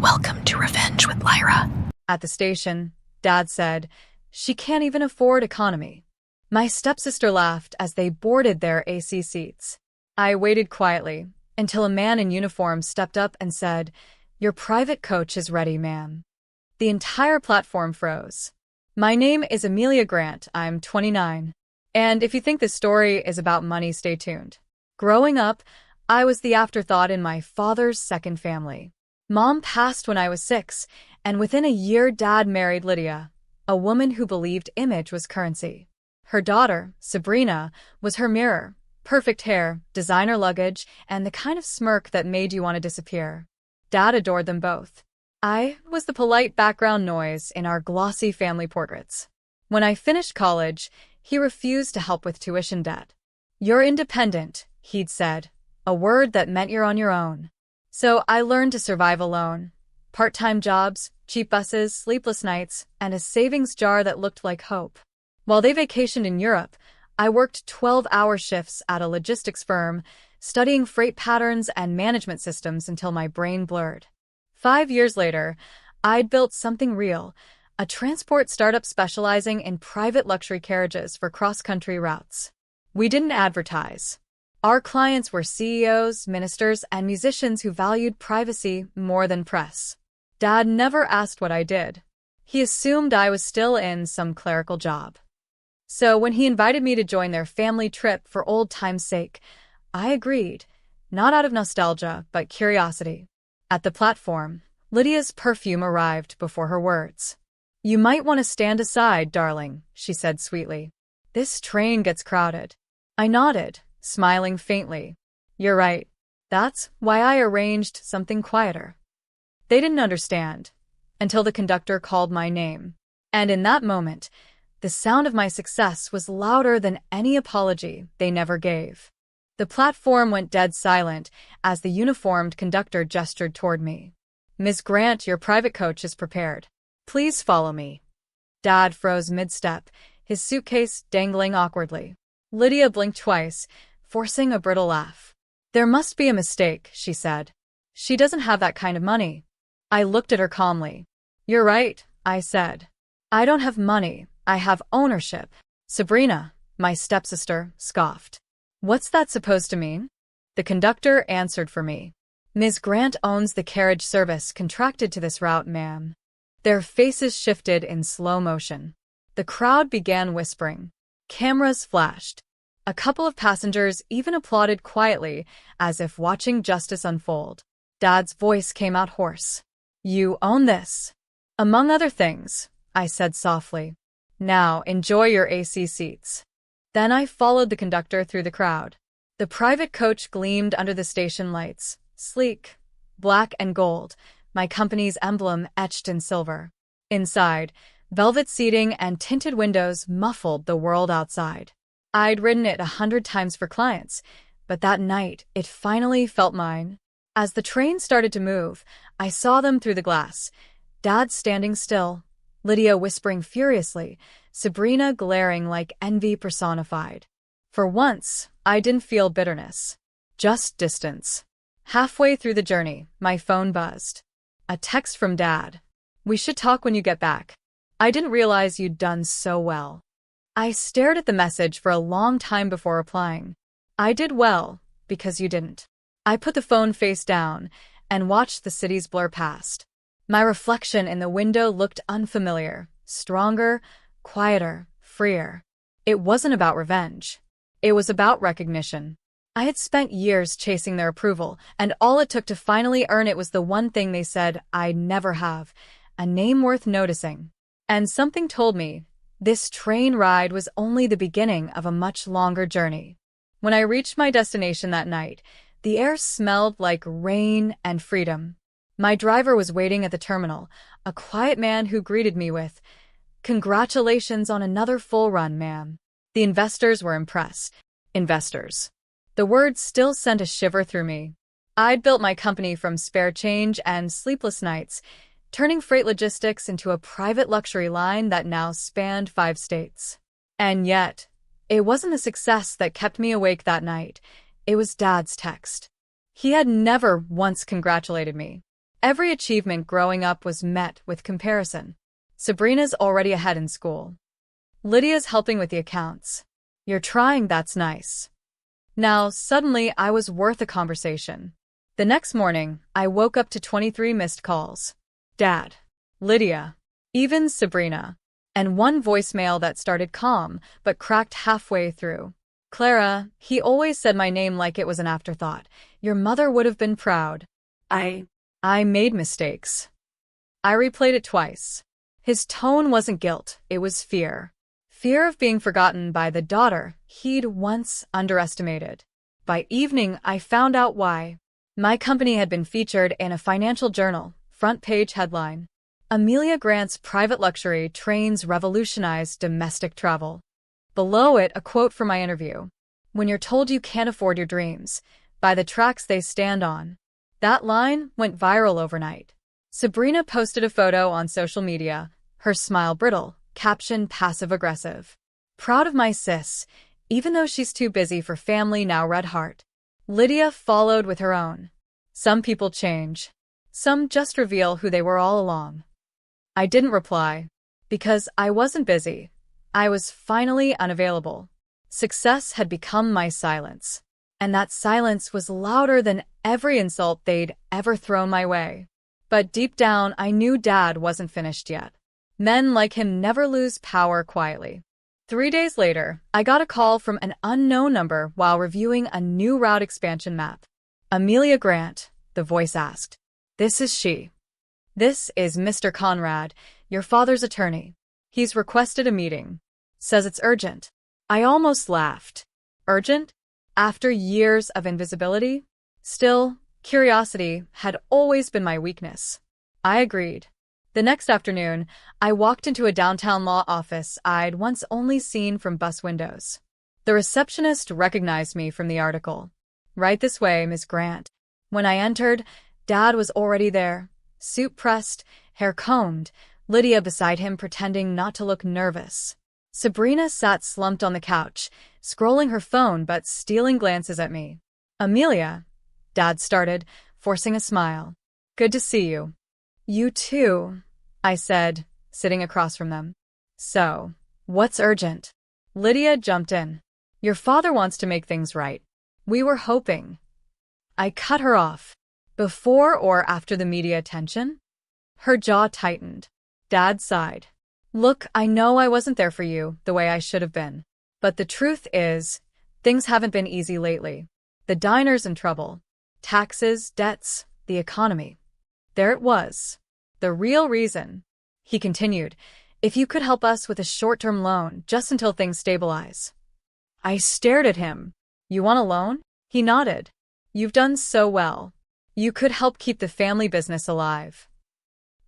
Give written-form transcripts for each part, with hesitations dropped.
Welcome to Revenge with Lyra. At the station, Dad said, "She can't even afford economy." My stepsister laughed as they boarded their AC seats. I waited quietly until a man in uniform stepped up and said, "Your private coach is ready, ma'am." The entire platform froze. My name is Amelia Grant. I'm 29. And if you think this story is about money, stay tuned. Growing up, I was the afterthought in my father's second family. Mom passed when I was 6, and within a year Dad married Lydia, a woman who believed image was currency. Her daughter, Sabrina, was her mirror: perfect hair, designer luggage, and the kind of smirk that made you want to disappear. Dad adored them both. I was the polite background noise in our glossy family portraits. When I finished college, he refused to help with tuition debt. "You're independent," he'd said, a word that meant you're on your own. So I learned to survive alone. Part-time jobs, cheap buses, sleepless nights, and a savings jar that looked like hope. While they vacationed in Europe, I worked 12-hour shifts at a logistics firm, studying freight patterns and management systems until my brain blurred. 5 years later, I'd built something real, a transport startup specializing in private luxury carriages for cross-country routes. We didn't advertise. Our clients were CEOs, ministers, and musicians who valued privacy more than press. Dad never asked what I did. He assumed I was still in some clerical job. So when he invited me to join their family trip for old time's sake, I agreed, not out of nostalgia, but curiosity. At the platform, Lydia's perfume arrived before her words. "You might want to stand aside, darling," she said sweetly. "This train gets crowded." I nodded, smiling faintly. "You're right. That's why I arranged something quieter." They didn't understand until the conductor called my name. And in that moment, the sound of my success was louder than any apology they never gave. The platform went dead silent as the uniformed conductor gestured toward me. "Miss Grant, your private coach is prepared. Please follow me." Dad froze mid-step, his suitcase dangling awkwardly. Lydia blinked twice, forcing a brittle laugh. "There must be a mistake," she said. "She doesn't have that kind of money." I looked at her calmly. "You're right," I said. "I don't have money, I have ownership." Sabrina, my stepsister, scoffed. "What's that supposed to mean?" The conductor answered for me. "Ms. Grant owns the carriage service contracted to this route, ma'am." Their faces shifted in slow motion. The crowd began whispering. Cameras flashed. A couple of passengers even applauded quietly, as if watching justice unfold. Dad's voice came out hoarse. "You own this." "Among other things," I said softly. "Now enjoy your AC seats." Then I followed the conductor through the crowd. The private coach gleamed under the station lights, sleek, black and gold, my company's emblem etched in silver. Inside, velvet seating and tinted windows muffled the world outside. I'd ridden it 100 times for clients, but that night it finally felt mine. As the train started to move, I saw them through the glass. Dad standing still, Lydia whispering furiously, Sabrina glaring like envy personified. For once, I didn't feel bitterness, just distance. Halfway through the journey, my phone buzzed. A text from Dad. "We should talk when you get back. I didn't realize you'd done so well." I stared at the message for a long time before replying. "I did well, because you didn't." I put the phone face down and watched the cities blur past. My reflection in the window looked unfamiliar, stronger, quieter, freer. It wasn't about revenge. It was about recognition. I had spent years chasing their approval, and all it took to finally earn it was the one thing they said I'd never have, a name worth noticing. And something told me this train ride was only the beginning of a much longer journey. When I reached my destination that night, the air smelled like rain and freedom. My driver was waiting at the terminal, a quiet man who greeted me with, "Congratulations on another full run, ma'am." The investors were impressed. Investors. The word still sent a shiver through me. I'd built my company from spare change and sleepless nights, turning freight logistics into a private luxury line that now spanned 5 states. And yet, it wasn't the success that kept me awake that night. It was Dad's text. He had never once congratulated me. Every achievement growing up was met with comparison. Sabrina's already ahead in school. Lydia's helping with the accounts. You're trying, that's nice. Now, suddenly, I was worth a conversation. The next morning, I woke up to 23 missed calls. Dad, Lydia, even Sabrina, and one voicemail that started calm but cracked halfway through. Clara, he always said my name like it was an afterthought. Your mother would have been proud. I made mistakes. I replayed it twice. His tone wasn't guilt, it was fear. Fear of being forgotten by the daughter he'd once underestimated. By evening, I found out why. My company had been featured in a financial journal, front page headline. Amelia Grant's private luxury trains revolutionize domestic travel. Below it, a quote from my interview. When you're told you can't afford your dreams, by the tracks they stand on. That line went viral overnight. Sabrina posted a photo on social media, her smile brittle, caption passive-aggressive. Proud of my sis, even though she's too busy for family now, red heart. Lydia followed with her own. Some people change. Some just reveal who they were all along. I didn't reply. Because I wasn't busy. I was finally unavailable. Success had become my silence. And that silence was louder than every insult they'd ever thrown my way. But deep down, I knew Dad wasn't finished yet. Men like him never lose power quietly. 3 days later, I got a call from an unknown number while reviewing a new route expansion map. Amelia Grant, the voice asked. This is she. This is Mr. Conrad, your father's attorney. He's requested a meeting. Says it's urgent. I almost laughed. Urgent? After years of invisibility? Still, curiosity had always been my weakness. I agreed. The next afternoon, I walked into a downtown law office I'd once only seen from bus windows. The receptionist recognized me from the article. Right this way, Miss Grant. When I entered, Dad was already there. Suit pressed, hair combed, Lydia beside him pretending not to look nervous. Sabrina sat slumped on the couch, scrolling her phone but stealing glances at me. Amelia, Dad started, forcing a smile. Good to see you. You too, I said, sitting across from them. So, what's urgent? Lydia jumped in. Your father wants to make things right. We were hoping. I cut her off. Before or after the media attention? Her jaw tightened. Dad sighed. Look, I know I wasn't there for you the way I should have been. But the truth is, things haven't been easy lately. The diner's in trouble. Taxes, debts, the economy. There it was. The real reason. He continued, if you could help us with a short-term loan just until things stabilize. I stared at him. You want a loan? He nodded. You've done so well. You could help keep the family business alive.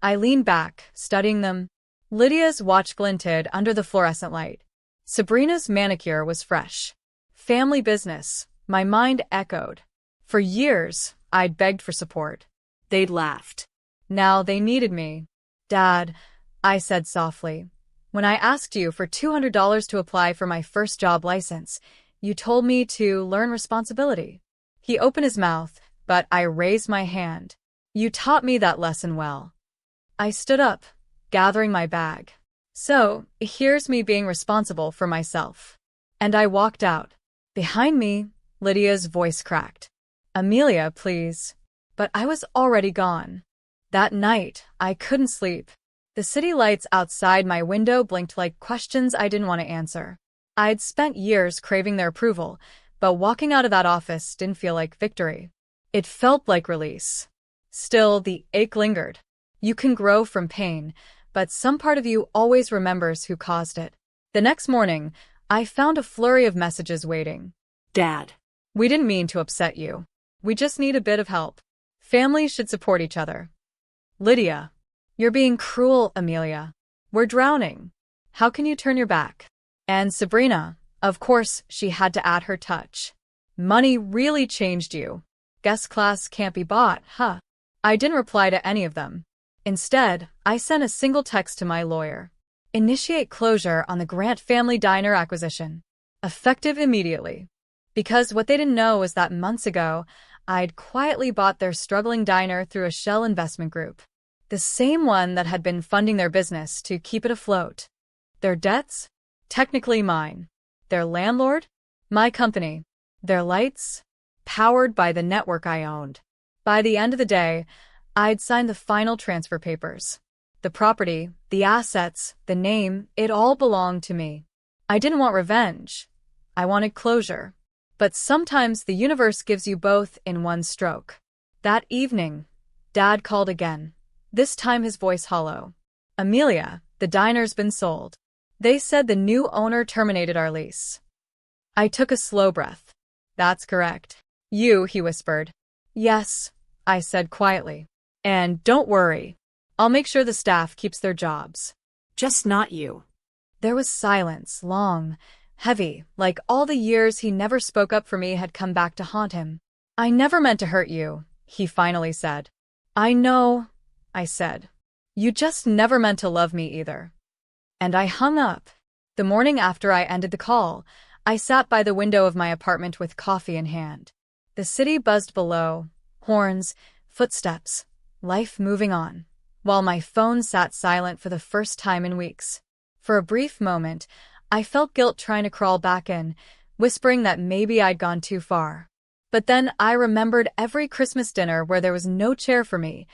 I leaned back, studying them. Lydia's watch glinted under the fluorescent light. Sabrina's manicure was fresh. Family business, my mind echoed. For years, I'd begged for support. They'd laughed. Now they needed me. Dad, I said softly, when I asked you for $200 to apply for my first job license, you told me to learn responsibility. He opened his mouth, but I raised my hand. You taught me that lesson well. I stood up, gathering my bag. So, here's me being responsible for myself. And I walked out. Behind me, Lydia's voice cracked. Amelia, please. But I was already gone. That night, I couldn't sleep. The city lights outside my window blinked like questions I didn't want to answer. I'd spent years craving their approval, but walking out of that office didn't feel like victory. It felt like release. Still, the ache lingered. You can grow from pain, but some part of you always remembers who caused it. The next morning, I found a flurry of messages waiting. Dad, we didn't mean to upset you. We just need a bit of help. Families should support each other. Lydia, you're being cruel, Amelia. We're drowning. How can you turn your back? And Sabrina, of course, she had to add her touch. Money really changed you. Guest class can't be bought, huh? I didn't reply to any of them. Instead, I sent a single text to my lawyer. Initiate closure on the Grant family diner acquisition. Effective immediately. Because what they didn't know was that months ago, I'd quietly bought their struggling diner through a shell investment group. The same one that had been funding their business to keep it afloat. Their debts? Technically mine. Their landlord? My company. Their lights? Powered by the network I owned. By the end of the day, I'd signed the final transfer papers. The property, the assets, the name, it all belonged to me. I didn't want revenge. I wanted closure. But sometimes the universe gives you both in one stroke. That evening, Dad called again. This time his voice hollow. Amelia, the diner's been sold. They said the new owner terminated our lease. I took a slow breath. That's correct. You, he whispered. Yes, I said quietly. And don't worry. I'll make sure the staff keeps their jobs. Just not you. There was silence, long, heavy, like all the years he never spoke up for me had come back to haunt him. I never meant to hurt you, he finally said. I know, I said. You just never meant to love me either. And I hung up. The morning after I ended the call, I sat by the window of my apartment with coffee in hand. The city buzzed below, horns, footsteps, life moving on, while my phone sat silent for the first time in weeks. For a brief moment, I felt guilt trying to crawl back in, whispering that maybe I'd gone too far. But then I remembered every Christmas dinner where there was no chair for me,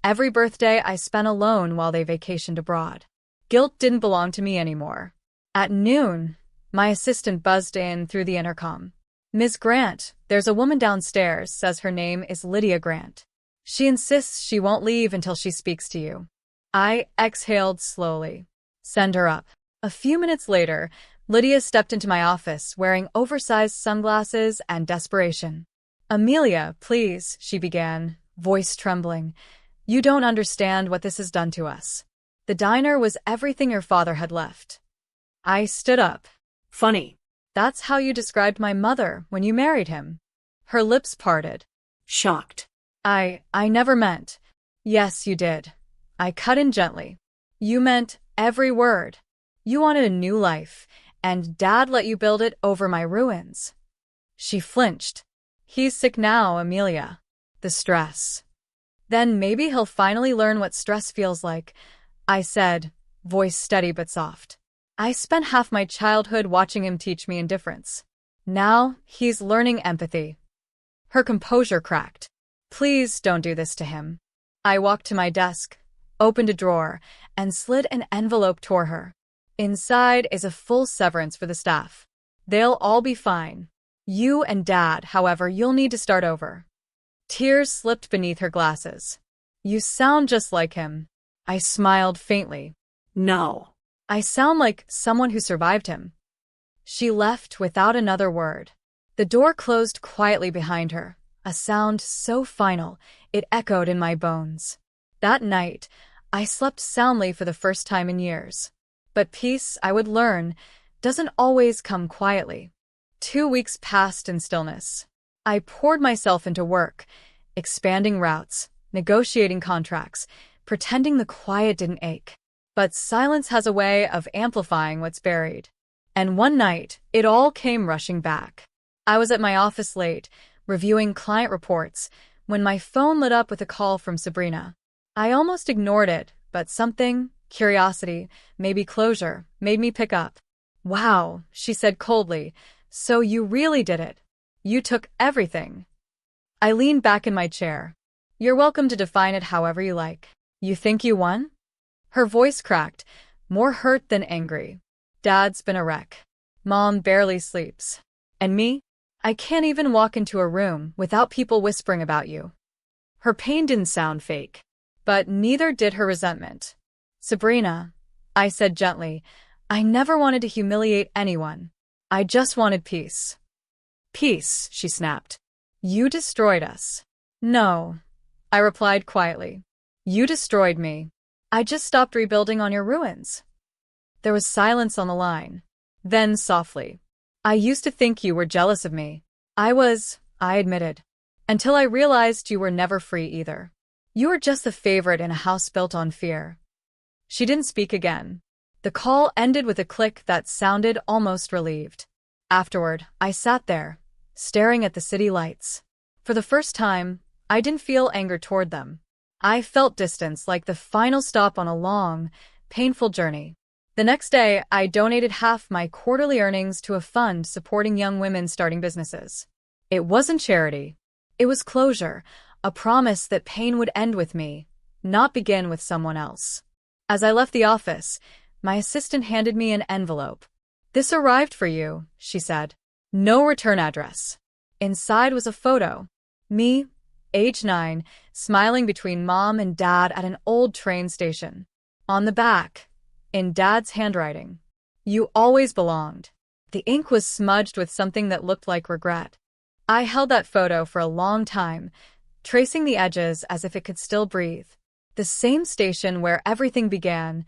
every birthday I spent alone while they vacationed abroad. Guilt didn't belong to me anymore. At noon, my assistant buzzed in through the intercom. Ms. Grant, there's a woman downstairs, says her name is Lydia Grant. She insists she won't leave until she speaks to you. I exhaled slowly. Send her up. A few minutes later, Lydia stepped into my office wearing oversized sunglasses and desperation. Amelia, please, she began, voice trembling. You don't understand what this has done to us. The diner was everything your father had left. I stood up. Funny. That's how you described my mother when you married him. Her lips parted. Shocked. I never meant. Yes, you did. I cut in gently. You meant every word. You wanted a new life, and Dad let you build it over my ruins. She flinched. He's sick now, Amelia. The stress. Then maybe he'll finally learn what stress feels like, I said, voice steady but soft. I spent half my childhood watching him teach me indifference. Now he's learning empathy. Her composure cracked. Please don't do this to him. I walked to my desk, opened a drawer, and slid an envelope toward her. Inside is a full severance for the staff. They'll all be fine. You and Dad, however, you'll need to start over. Tears slipped beneath her glasses. You sound just like him. I smiled faintly. No. I sound like someone who survived him. She left without another word. The door closed quietly behind her, a sound so final it echoed in my bones. That night, I slept soundly for the first time in years. But peace, I would learn, doesn't always come quietly. 2 weeks passed in stillness. I poured myself into work, expanding routes, negotiating contracts, pretending the quiet didn't ache. But silence has a way of amplifying what's buried. And one night, it all came rushing back. I was at my office late, reviewing client reports, when my phone lit up with a call from Sabrina. I almost ignored it, but something, curiosity, maybe closure, made me pick up. Wow, she said coldly, so you really did it. You took everything. I leaned back in my chair. You're welcome to define it however you like. You think you won? Her voice cracked, more hurt than angry. Dad's been a wreck. Mom barely sleeps. And me? I can't even walk into a room without people whispering about you. Her pain didn't sound fake, but neither did her resentment. Sabrina, I said gently, I never wanted to humiliate anyone. I just wanted peace. Peace, she snapped. You destroyed us. No, I replied quietly. You destroyed me. I just stopped rebuilding on your ruins. There was silence on the line. Then softly. I used to think you were jealous of me. I admitted. Until I realized you were never free either. You were just the favorite in a house built on fear. She didn't speak again. The call ended with a click that sounded almost relieved. Afterward, I sat there, staring at the city lights. For For the first time, I didn't feel anger toward them. I felt distance, like the final stop on a long, painful journey. The next day, I donated half my quarterly earnings to a fund supporting young women starting businesses. It wasn't charity. It was closure, a promise that pain would end with me, not begin with someone else. As I left the office, my assistant handed me an envelope. "This arrived for you," she said. No return address. Inside was a photo. Me, age 9, smiling between Mom and Dad at an old train station. On the back, in Dad's handwriting, "You always belonged." The ink was smudged with something that looked like regret. I held that photo for a long time, tracing the edges as if it could still breathe. The same station where everything began,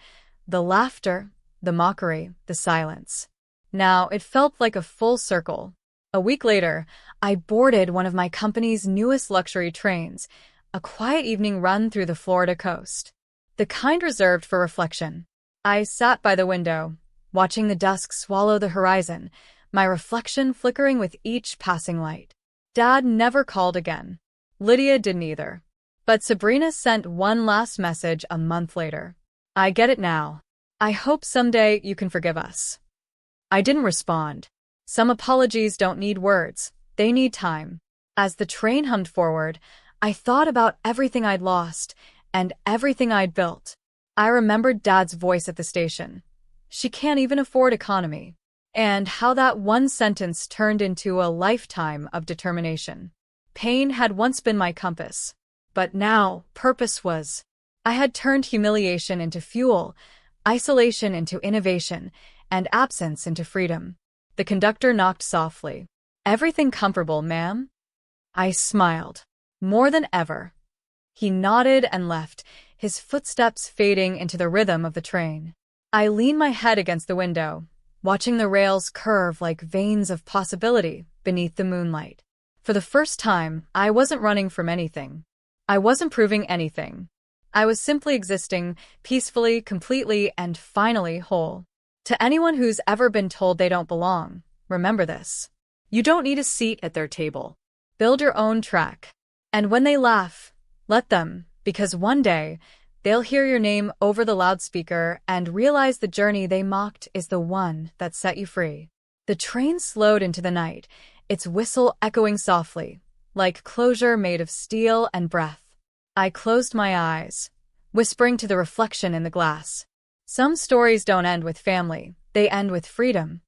the laughter, the mockery, the silence. Now it felt like a full circle. A week later, I boarded one of my company's newest luxury trains, a quiet evening run through the Florida coast. The kind reserved for reflection. I sat by the window, watching the dusk swallow the horizon, my reflection flickering with each passing light. Dad never called again. Lydia didn't either. But Sabrina sent one last message a month later. "I get it now. I hope someday you can forgive us." I didn't respond. Some apologies don't need words, they need time. As the train hummed forward, I thought about everything I'd lost and everything I'd built. I remembered Dad's voice at the station. "She can't even afford economy." And how that one sentence turned into a lifetime of determination. Pain had once been my compass. But now, purpose was. I had turned humiliation into fuel, isolation into innovation, and absence into freedom. The conductor knocked softly. "Everything comfortable, ma'am?" I smiled. More than ever. He nodded and left, his footsteps fading into the rhythm of the train. I leaned my head against the window, watching the rails curve like veins of possibility beneath the moonlight. For the first time, I wasn't running from anything. I wasn't proving anything. I was simply existing, peacefully, completely, and finally whole. To anyone who's ever been told they don't belong, remember this. You don't need a seat at their table. Build your own track. And when they laugh, let them, because one day, they'll hear your name over the loudspeaker and realize the journey they mocked is the one that set you free. The train slowed into the night, its whistle echoing softly, like closure made of steel and breath. I closed my eyes, whispering to the reflection in the glass. Some stories don't end with family, they end with freedom.